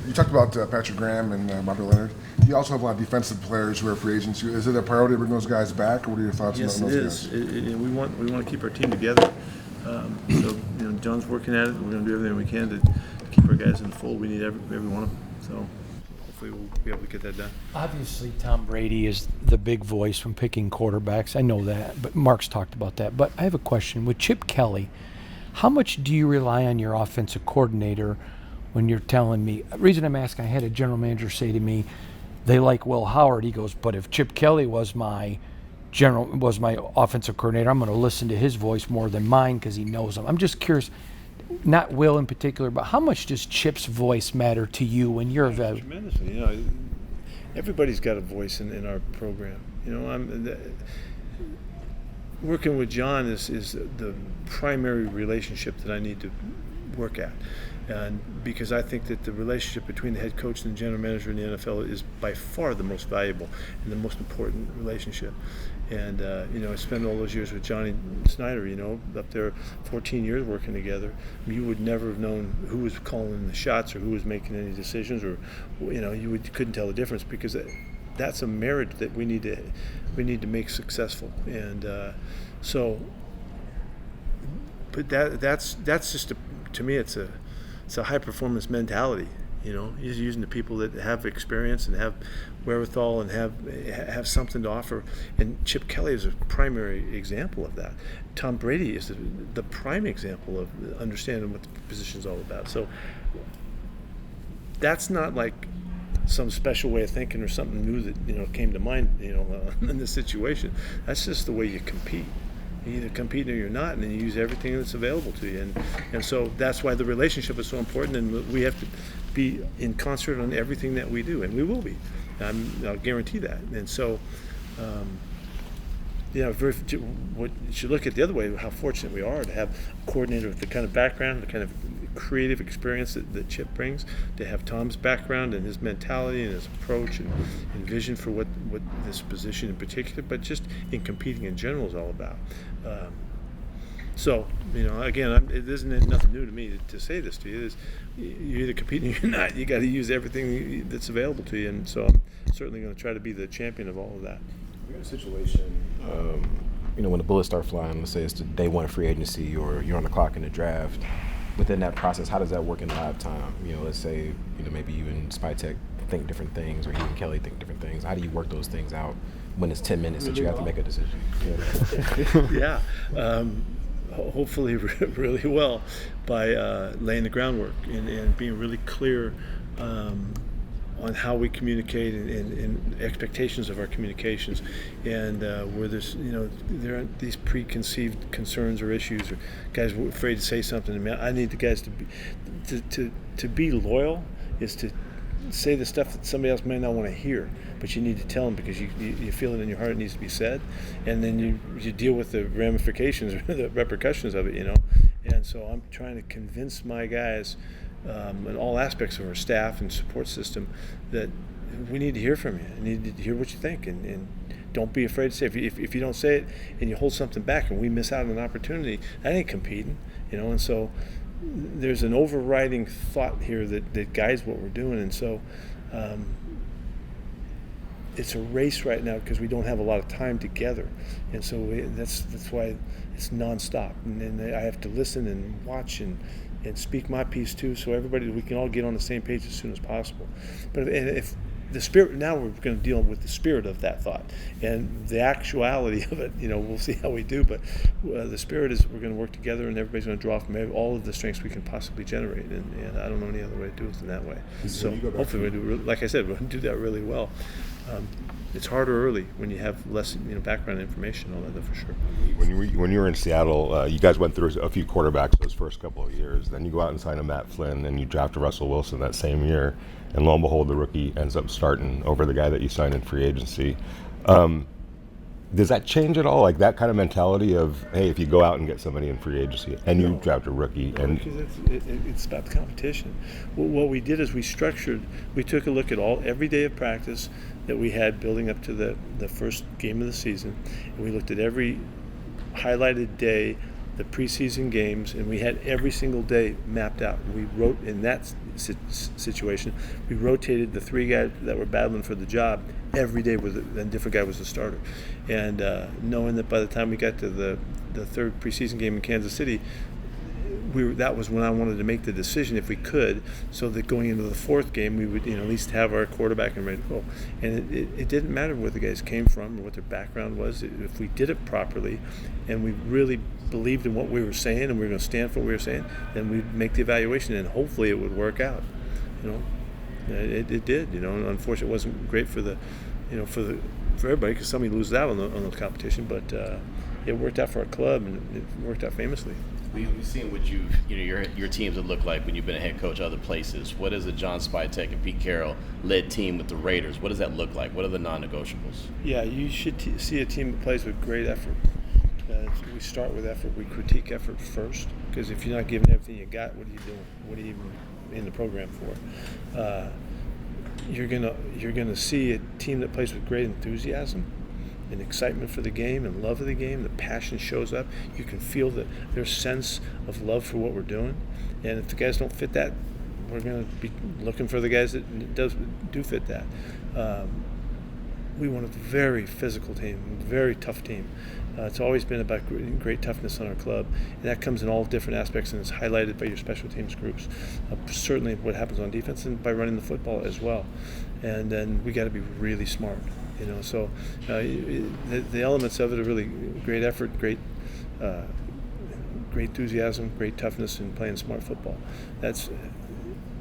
You talked about Patrick Graham and Bobby Leonard. You also have a lot of defensive players who are free agents. Is it a priority to bring those guys back, or what are your thoughts Yes, on it those is. guys? We want to keep our team together. So John's working at it. We're going to do everything we can to keep our guys in the fold. We need every one of them. So hopefully we'll be able to get that done. Obviously, Tom Brady is the big voice when picking quarterbacks. I know that, but Mark's talked about that. But I have a question. With Chip Kelly, how much do you rely on your offensive coordinator when you're telling me? The reason I'm asking, I had a general manager say to me, they like Will Howard. He goes, but if Chip Kelly was my offensive coordinator, I'm going to listen to his voice more than mine because he knows him. I'm just curious, not Will in particular, but how much does Chip's voice matter to you when you're Tremendously. Everybody's got a voice in our program. Working with John is the primary relationship that I need to work at. And because I think that the relationship between the head coach and the general manager in the NFL is by far the most valuable and the most important relationship. And I spent all those years with Johnny Snyder, up there 14 years working together. You would never have known who was calling the shots or who was making any decisions, or you couldn't tell the difference, because that's a marriage that we need to make successful. And but that's just to me it's a high performance mentality. He's using the people that have experience and have wherewithal and have something to offer. And Chip Kelly is a primary example of that. Tom Brady is the prime example of understanding what the position is all about. So that's not like some special way of thinking or something new that came to mind in this situation. That's just the way you compete. You either compete or you're not, and then you use everything that's available to you. And so that's why the relationship is so important, and we have to be in concert on everything that we do, and we will be. I'll guarantee that. And so, what you should look at the other way, how fortunate we are to have a coordinator with the kind of background, the kind of creative experience that Chip brings, to have Tom's background and his mentality and his approach and vision for what this position in particular, but just in competing in general is all about. So, again, it isn't nothing new to me to say this to you. You're either competing or you're not. You got to use everything that's available to you, and so I'm certainly going to try to be the champion of all of that. We got a situation, when the bullets start flying, let's say it's the day one of free agency or you're on the clock in the draft. Within that process, how does that work in live time? Let's say, maybe you and Spytek think different things, or you and Kelly think different things. How do you work those things out when it's 10 minutes that you have to make a decision? Yeah. Hopefully really well by laying the groundwork and being really clear on how we communicate and expectations of our communications, and where there's there aren't these preconceived concerns or issues, or guys were afraid to say something to me. I need the guys to be loyal is to say the stuff that somebody else may not want to hear, but you need to tell them because you feel it in your heart it needs to be said, and then you deal with the ramifications or the repercussions of it, And so I'm trying to convince my guys in all aspects of our staff and support system that we need to hear from you. I need to hear what you think, and don't be afraid to say it. If you don't say it and you hold something back and we miss out on an opportunity, that ain't competing, And so there's an overriding thought here that guides what we're doing, and so it's a race right now because we don't have a lot of time together, and so that's why it's nonstop, and I have to listen and watch and speak my piece too, so we can all get on the same page as soon as possible. But if the spirit, now we're going to deal with the spirit of that thought and the actuality of it. We'll see how we do, but the spirit is we're going to work together, and everybody's going to draw from all of the strengths we can possibly generate, and I don't know any other way to do it than that way. So hopefully we do. Like I said, we'll do that really well. It's harder early when you have less background information on that, for sure. When you were in Seattle, you guys went through a few quarterbacks those first couple of years. Then you go out and sign a Matt Flynn, and you draft a Russell Wilson that same year, and lo and behold, the rookie ends up starting over the guy that you signed in free agency. Does that change at all? Like that kind of mentality of, hey, if you go out and get somebody in free agency and you draft a rookie, and because it's about the competition. What we did is we took a look at every day of practice that we had building up to the first game of the season, and we looked at every highlighted day, the preseason games, and we had every single day mapped out. We wrote, and that's situation. We rotated the 3 guys that were battling for the job every day, a different guy was the starter. And knowing that by the time we got to the 3rd preseason game in Kansas City, that was when I wanted to make the decision if we could, so that going into the 4th game we would at least have our quarterback and ready to go. And it didn't matter where the guys came from or what their background was. If we did it properly and we really believed in what we were saying and we were going to stand for what we were saying, then we'd make the evaluation and hopefully it would work out. It did. And unfortunately it wasn't great for for everybody, because somebody loses out on the competition, but it worked out for our club and it worked out famously. We've seen what your teams have looked like when you've been a head coach other places. What is a John Spytek and Pete Carroll led team with the Raiders? What does that look like? What are the non-negotiables? Yeah, you should see a team that plays with great effort. We start with effort. We critique effort first, because if you're not giving everything you got, what are you doing? What are you even in the program for? You're gonna see a team that plays with great enthusiasm and excitement for the game and love of the game. The passion shows up. You can feel their sense of love for what we're doing. And if the guys don't fit that, we're going to be looking for the guys that do fit that. We want a very physical team, very tough team. It's always been about great toughness on our club, and that comes in all different aspects, and it's highlighted by your special teams groups. Certainly what happens on defense, and by running the football as well. And then we got to be really smart. So the elements of it are really great effort, great enthusiasm, great toughness, and playing smart football. That's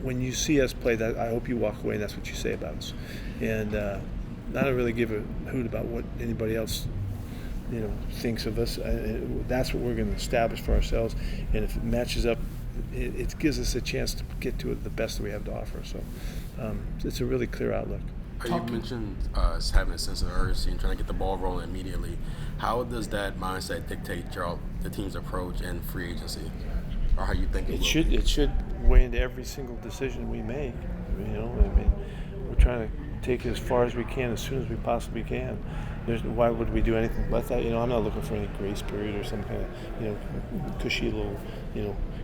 when you see us play. That I hope you walk away and that's what you say about us. And I don't really give a hoot about what anybody else thinks of us. That's what we're going to establish for ourselves. And if it matches up, it gives us a chance to get to it the best that we have to offer. So it's a really clear outlook. You mentioned having a sense of urgency and trying to get the ball rolling immediately. How does that mindset dictate the team's approach and free agency, or how you think it will? It should weigh into every single decision we make. We're trying to take it as far as we can, as soon as we possibly can. Why would we do anything but that? I'm not looking for any grace period or some kind of cushy little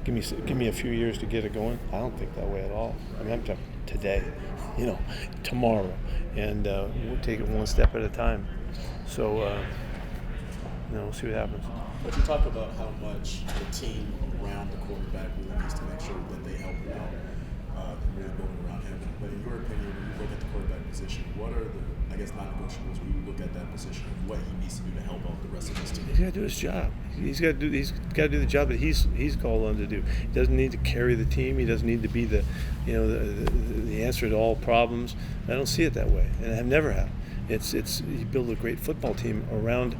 give me a few years to get it going. I don't think that way at all. I'm talking today, tomorrow, and we'll take it one step at a time. So we'll see what happens. But you talk about how much the team around the quarterback really needs to make sure that they help him out, really building around him. But in your opinion, when you look at the quarterback position, what are the non-negotiables when you look at that position and what he needs to do to help out the rest of his team? He's got to do his job. He's got to do the job that he's called on to do. He doesn't need to carry the team. He doesn't need to be the answer to all problems. I don't see it that way, and I never have. It's you build a great football team around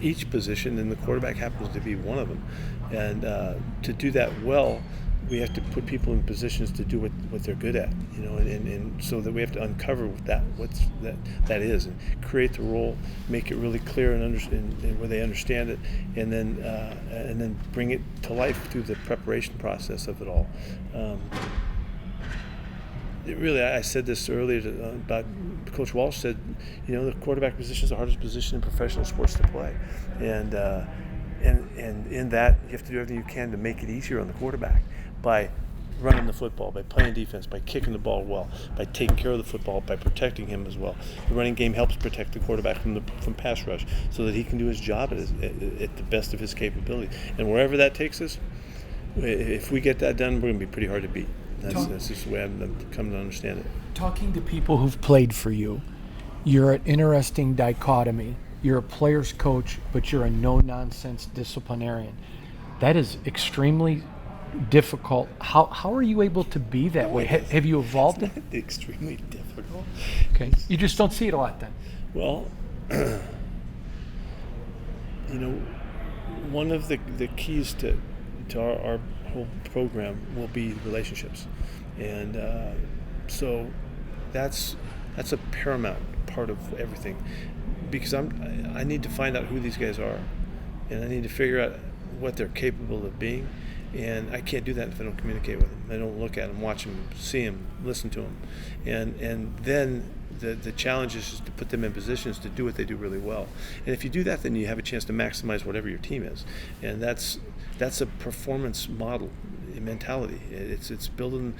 each position, and the quarterback happens to be one of them. And to do that well, we have to put people in positions to do what they're good at, and so that we have to uncover what that is, and create the role, make it really clear and where they understand it, and then bring it to life through the preparation process of it all. I said this earlier about Coach Walsh said, the quarterback position is the hardest position in professional sports to play, and in that you have to do everything you can to make it easier on the quarterback by running the football, by playing defense, by kicking the ball well, by taking care of the football, by protecting him as well. The running game helps protect the quarterback from pass rush so that he can do his job at the best of his capability. And wherever that takes us, if we get that done, we're going to be pretty hard to beat. That's just the way I've come to understand it. Talking to people who've played for you, you're an interesting dichotomy. You're a player's coach, but you're a no-nonsense disciplinarian. That is extremely difficult. How are you able to be that way? Have you evolved it? Extremely difficult. Okay. You just don't see it a lot then. Well, one of the keys to our whole program will be relationships, and so that's a paramount part of everything, because I need to find out who these guys are, and I need to figure out what they're capable of being, and I can't do that if I don't communicate with them. I don't look at them, watch them, see them, listen to them, and then the challenge is to put them in positions to do what they do really well. And if you do that, then you have a chance to maximize whatever your team is, and that's a performance model. mentality. It's building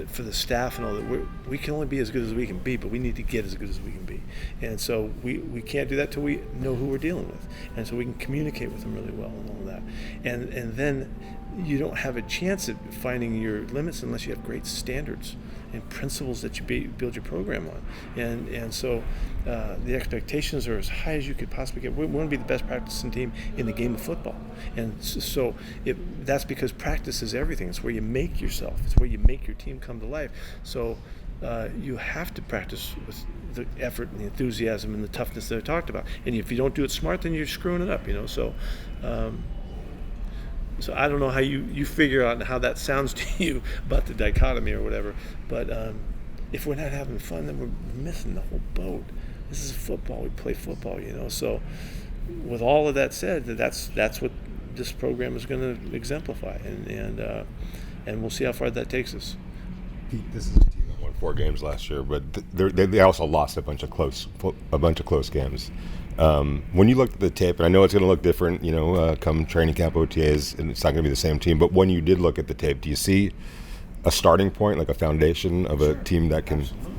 for the staff and all that. We can only be as good as we can be, but we need to get as good as we can be. And so we can't do that till we know who we're dealing with, and so we can communicate with them really well and all that. And then you don't have a chance at finding your limits unless you have great standards and principles that you build your program on. And so the expectations are as high as you could possibly get. We want to be the best practicing team in the game of football. And so that's because practice is everything. It's where you make yourself. It's where you make your team come to life. So you have to practice with the effort and the enthusiasm and the toughness that I talked about. And if you don't do it smart, then you're screwing it up, So so I don't know how you figure out how that sounds to you about the dichotomy or whatever, but if we're not having fun, then we're missing the whole boat. This is football. We play football, So with all of that said, that's what this program is going to exemplify, and we'll see how far that takes us. Pete, this is a team that won 4 games last year, but they also lost a bunch of close games. When you looked at the tape, and I know it's going to look different, come training camp OTAs, and it's not going to be the same team, but when you did look at the tape, do you see a starting point, like a foundation of a team that can? Absolutely.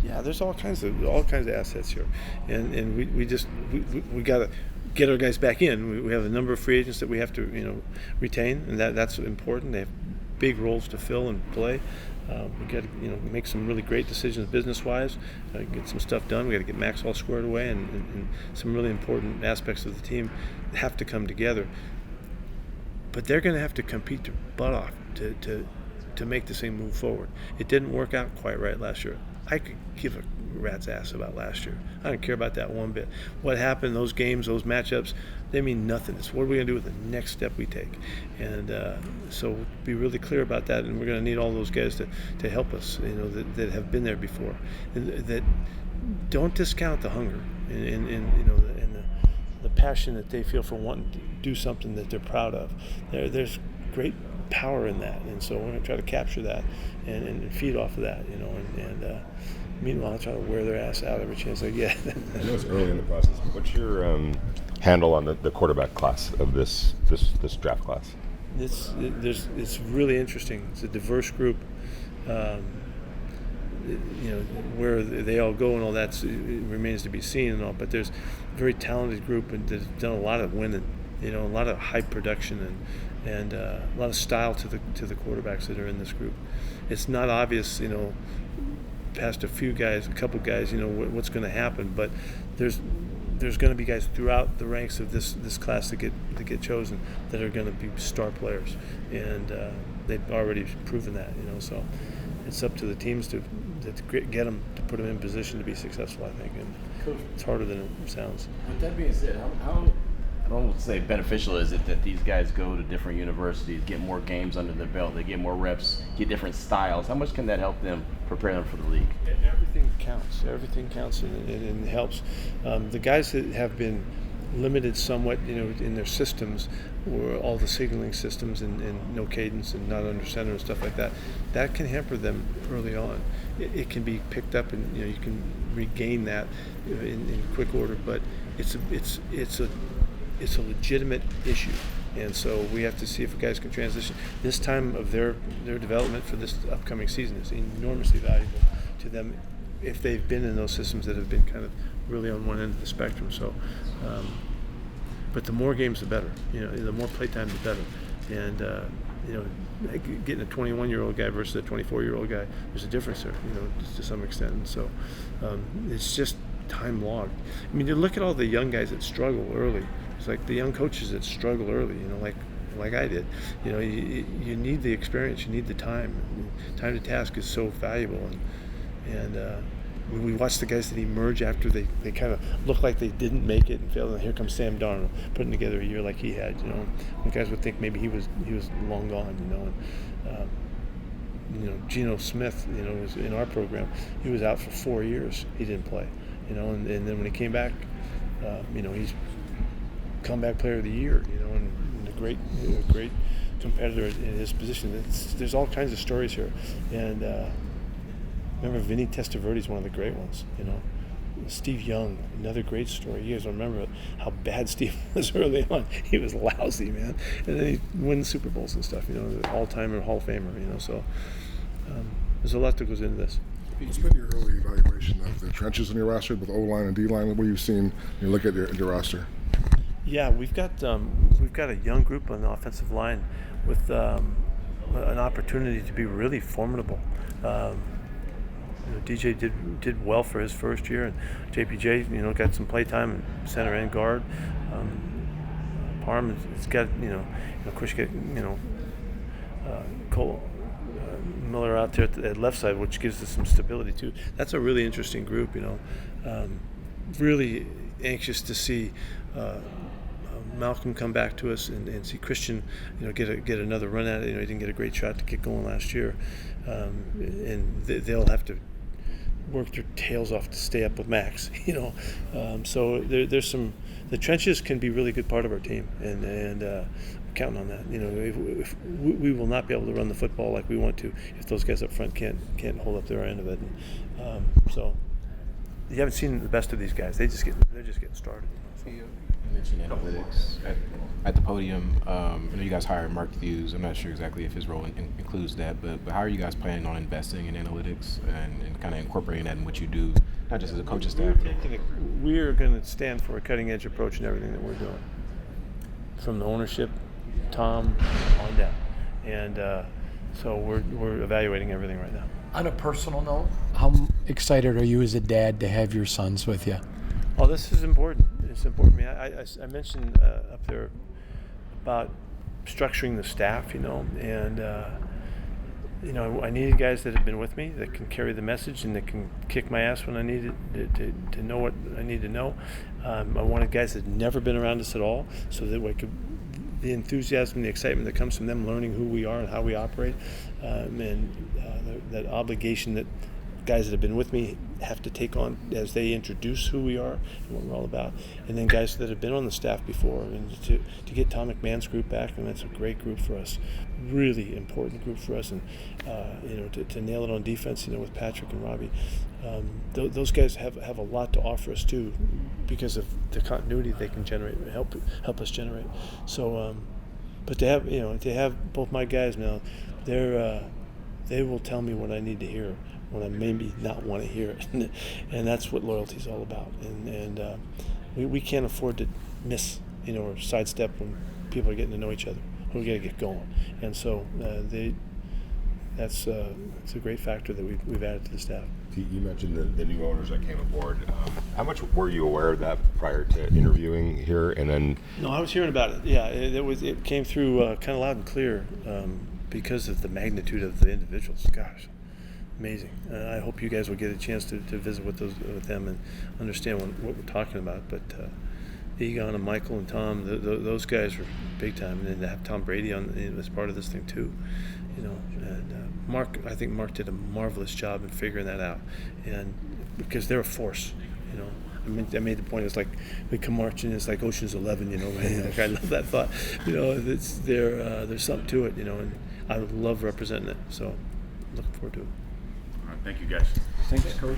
Yeah, there's all kinds of assets here, and we got to get our guys back in. We have a number of free agents that we have to retain, and that's important. They have big roles to fill and play. We got to make some really great decisions business-wise, get some stuff done. We got to get Max all squared away, and some really important aspects of the team have to come together. But they're going to have to compete their butt off to make this thing move forward. It didn't work out quite right last year. I could give a rat's ass about last year. I don't care about that one bit. What happened, those games, those matchups, they mean nothing. It's what are we going to do with the next step we take? And so be really clear about that, and we're going to need all those guys to help us, that have been there before. And that don't discount the hunger and the passion that they feel for wanting to do something that they're proud of. There's great power in that, and so we're going to try to capture that and feed off of that, and meanwhile I try to wear their ass out every chance I get. I know it's early in the process, but what's your handle on the quarterback class of this draft class? It's really interesting. It's a diverse group. Where they all go and all that remains to be seen and all, but there's a very talented group and that's done a lot of winning, a lot of high production and a lot of style to the quarterbacks that are in this group. It's not obvious, past a couple guys, what's going to happen, but there's going to be guys throughout the ranks of this class that get chosen that are going to be star players, and they've already proven that, So it's up to the teams to get them, to put them in position to be successful, I think, and it's harder than it sounds. With that being said, how I don't want to say beneficial is it that these guys go to different universities, get more games under their belt, they get more reps, get different styles? How much can that help them prepare them for the league? Everything counts. Everything counts and helps. The guys that have been limited somewhat, in their systems, or all the signaling systems and no cadence and not under center and stuff like that, that can hamper them early on. It can be picked up and you can regain that in quick order, but it's a legitimate issue, and so we have to see if guys can transition. This time of their development for this upcoming season is enormously valuable to them if they've been in those systems that have been kind of really on one end of the spectrum. So, but the more games, the better. The more playtime, the better. And getting a 21-year-old guy versus a 24-year-old guy, there's a difference there. To some extent. And so, it's just time logged. I mean, you look at all the young guys that struggle early. It's like the young coaches that struggle early, like I did. You need the experience, you need the time. Time to task is so valuable, and we watched the guys that emerge after they kind of look like they didn't make it and failed, and here comes Sam Darnold putting together a year like he had. The guys would think maybe he was long gone. And Geno Smith, was in our program. He was out for 4 years. He didn't play. And then when he came back, he's comeback player of the year, and a great competitor in his position. There's all kinds of stories here, and remember Vinny Testaverde's one of the great ones. Steve Young, another great story. You guys remember how bad Steve was early on. He was lousy, man. And then he wins Super Bowls and stuff, all-timer, Hall of Famer, so there's a lot that goes into this. What's been your early evaluation of the trenches in your roster, both O-line and D-line? What you've seen when you look at your roster? Yeah, we've got a young group on the offensive line with an opportunity to be really formidable. DJ did well for his first year, and JPJ, got some play time in center and guard. Parham has got, of course, you get, Cole Miller out there at left side, which gives us some stability too. That's a really interesting group, really anxious to see Malcolm come back to us and see Christian, get another run at it. He didn't get a great shot to get going last year, and they'll have to work their tails off to stay up with Max. So there's some. The trenches can be a really good part of our team, and counting on that. If we will not be able to run the football like we want to if those guys up front can't hold up their end of it. And, so you haven't seen the best of these guys. They're just getting started. So. You mentioned analytics at the podium. I know you guys hired Mark Hughes. I'm not sure exactly if his role includes that, but how are you guys planning on investing in analytics and kind of incorporating that in what you do, not just as a coaching staff? We're going to stand for a cutting-edge approach in everything that we're doing, from the ownership, Tom, on down. And so we're evaluating everything right now. On a personal note, how excited are you as a dad to have your sons with you? Oh, this is important. It's important to me. I mentioned up there about structuring the staff, and I needed guys that have been with me, that can carry the message and that can kick my ass when I need it to know what I need to know. I wanted guys that had never been around us at all, so that the enthusiasm, the excitement that comes from them learning who we are and how we operate, and that obligation that guys that have been with me have to take on as they introduce who we are and what we're all about. And then guys that have been on the staff before, and to get Tom McMahon's group back, and that's a great group for us, really important group for us. And to nail it on defense, with Patrick and Robbie, those guys have a lot to offer us too, because of the continuity they can generate, help us generate. So, but to have both my guys now, they will tell me what I need to hear when I maybe not want to hear it, and that's what loyalty is all about. And we can't afford to miss, or sidestep when people are getting to know each other. We got to get going, and so it's a great factor that we've added to the staff. You mentioned the new owners that came aboard. How much were you aware of that prior to interviewing here? And then no, I was hearing about it. Yeah, it came through kind of loud and clear because of the magnitude of the individuals. Gosh. Amazing. I hope you guys will get a chance to visit with them and understand what we're talking about. But Egon and Michael and Tom, those guys were big time, and then to have Tom Brady on as part of this thing too, And Mark, I think Mark did a marvelous job in figuring that out, and because they're a force, I made the point. It's like we come marching. It's like Ocean's 11, Like, I love that thought. There's something to it, and I love representing it. So, looking forward to it. All right, thank you, guys. Thanks, Coach.